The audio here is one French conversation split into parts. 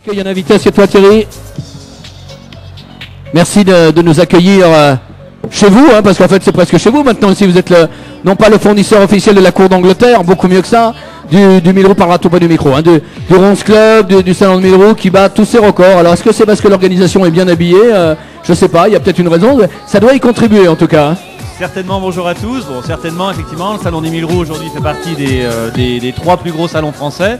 Il y a un invité, c'est toi Thierry. Merci de nous accueillir chez vous, hein, parce qu'en fait c'est presque chez vous maintenant. Si vous êtes non pas le fournisseur officiel de la Cour d'Angleterre, beaucoup mieux que ça, du Millroux, parlera tout pas du micro, hein, du Ronce Club, du salon de Millroux qui bat tous ses records. Alors est-ce que c'est parce que l'organisation est bien habillée? Je sais pas, il y a peut-être une raison, ça doit y contribuer en tout cas. Hein. Certainement, bonjour à tous. Bon, certainement, effectivement, le salon des Millroux aujourd'hui fait partie des 3 plus gros salons français.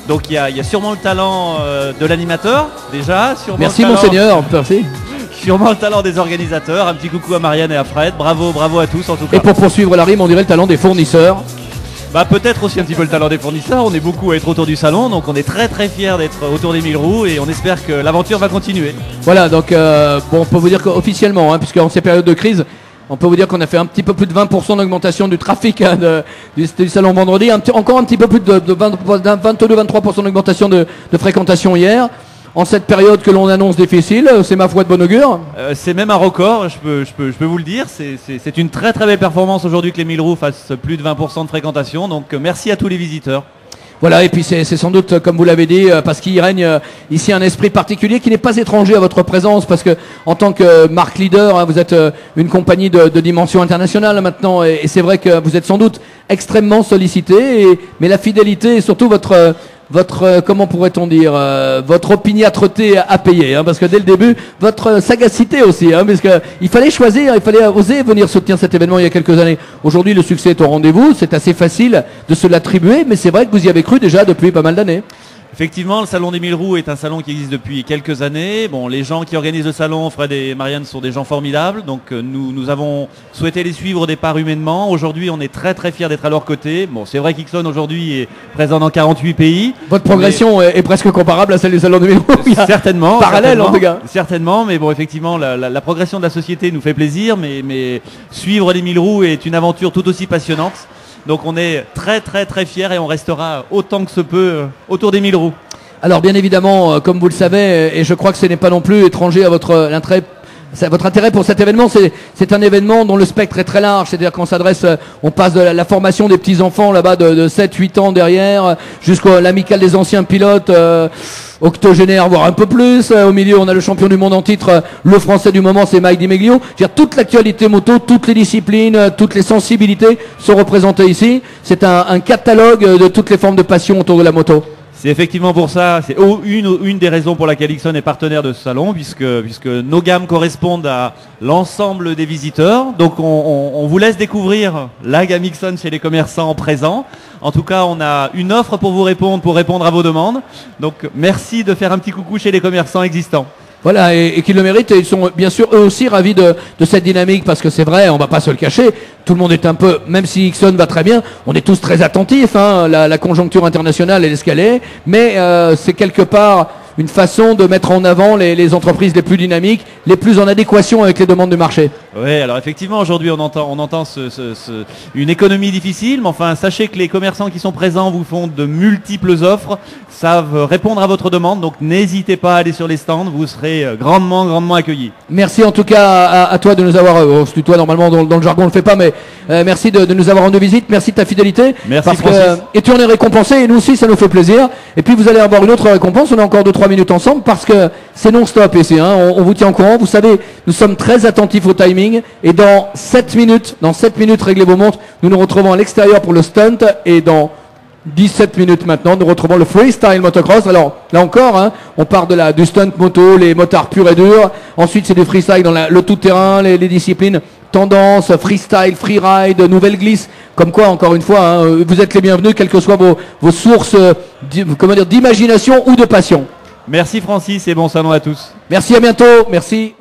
Donc il y a sûrement le talent de l'animateur, déjà. Merci monseigneur, merci. Sûrement le talent des organisateurs. Un petit coucou à Marianne et à Fred. Bravo à tous en tout cas. Et pour poursuivre la rime, on dirait le talent des fournisseurs. Bah peut-être aussi un petit peu le talent des fournisseurs. On est beaucoup à être autour du salon, donc on est très fiers d'être autour des Millroux et on espère que l'aventure va continuer. Voilà, donc bon, on peut vous dire qu'officiellement, hein, puisqu'en ces périodes de crise, on peut vous dire qu'on a fait un petit peu plus de 20% d'augmentation du trafic hein, du salon vendredi, encore un petit peu plus de 22-23% d'augmentation de fréquentation hier. En cette période que l'on annonce difficile, c'est ma foi de bon augure. C'est même un record, je peux vous le dire. C'est une très belle performance aujourd'hui que les Millroux fassent plus de 20% de fréquentation. Donc merci à tous les visiteurs. Voilà, et puis c'est sans doute, comme vous l'avez dit, parce qu'il règne ici un esprit particulier qui n'est pas étranger à votre présence, parce que en tant que marque leader, hein, vous êtes une compagnie de dimension internationale maintenant, et c'est vrai que vous êtes sans doute extrêmement sollicité, mais la fidélité et surtout votre comment pourrait-on dire, votre opiniâtreté à payer, hein, parce que dès le début, votre sagacité aussi, hein, parce que il fallait choisir, il fallait oser venir soutenir cet événement il y a quelques années. Aujourd'hui, le succès est au rendez-vous, c'est assez facile de se l'attribuer, mais c'est vrai que vous y avez cru déjà depuis pas mal d'années. Effectivement, le salon des Millroux est un salon qui existe depuis quelques années. Bon, les gens qui organisent le salon, Fred et Marianne, sont des gens formidables. Donc nous avons souhaité les suivre au départ humainement. Aujourd'hui, on est très fiers d'être à leur côté. Bon, c'est vrai qu'Ixon aujourd'hui est présent dans 48 pays. Votre progression est presque comparable à celle du salon des Millroux. Certainement. Parallèle en tout cas. Certainement, mais bon, effectivement, la progression de la société nous fait plaisir. Mais suivre les Millroux est une aventure tout aussi passionnante. Donc on est très fiers et on restera autant que se peut autour des Millroux. Alors bien évidemment, comme vous le savez, et je crois que ce n'est pas non plus étranger à votre intérêt pour cet événement, c'est un événement dont le spectre est très large, c'est-à-dire qu'on s'adresse, on passe de la formation des petits-enfants là-bas de 7-8 ans derrière, jusqu'à l'amicale des anciens pilotes, octogénaire, voire un peu plus. Au milieu, on a le champion du monde en titre, le français du moment, c'est Mike Di Meglio. Toute l'actualité moto, toutes les disciplines, toutes les sensibilités sont représentées ici. C'est un catalogue de toutes les formes de passion autour de la moto. C'est effectivement pour ça, c'est une des raisons pour laquelle Ixon est partenaire de ce salon, puisque nos gammes correspondent à l'ensemble des visiteurs. Donc on vous laisse découvrir la gamme Ixon chez les commerçants présents. En tout cas, on a une offre pour vous répondre à vos demandes. Donc merci de faire un petit coucou chez les commerçants existants. Voilà, et qu'ils le méritent, et ils sont bien sûr eux aussi ravis de cette dynamique, parce que c'est vrai, on va pas se le cacher, tout le monde est un peu, même si Ixon va très bien, on est tous très attentifs, hein, la conjoncture internationale elle est ce qu'elle est, mais c'est quelque part une façon de mettre en avant les entreprises les plus dynamiques, les plus en adéquation avec les demandes du marché. Oui, alors effectivement, aujourd'hui on entend une économie difficile, mais enfin sachez que les commerçants qui sont présents vous font de multiples offres, savent répondre à votre demande, donc n'hésitez pas à aller sur les stands, vous serez grandement accueillis. Merci en tout cas à toi de nous avoir, on se tutoie normalement dans le jargon on le fait pas, mais merci de nous avoir rendu visite, merci de ta fidélité. Merci Francis. Et tu en es récompensé, et nous aussi ça nous fait plaisir. Et puis vous allez avoir une autre récompense, on a encore 2-3 minutes ensemble, parce que c'est non-stop ici, hein. On vous tient au courant, vous savez, nous sommes très attentifs au timing, et dans 7 minutes, réglez vos montres, nous nous retrouvons à l'extérieur pour le stunt, et dans 17 minutes maintenant, nous retrouvons le freestyle motocross. Alors là encore, hein, on part du stunt moto, les motards purs et durs. Ensuite, c'est du freestyle dans le tout-terrain, les disciplines tendance, freestyle, freeride, nouvelle glisse. Comme quoi, encore une fois, hein, vous êtes les bienvenus, quelles que soient vos sources d'imagination ou de passion. Merci Francis et bon salon à tous. Merci, à bientôt. Merci.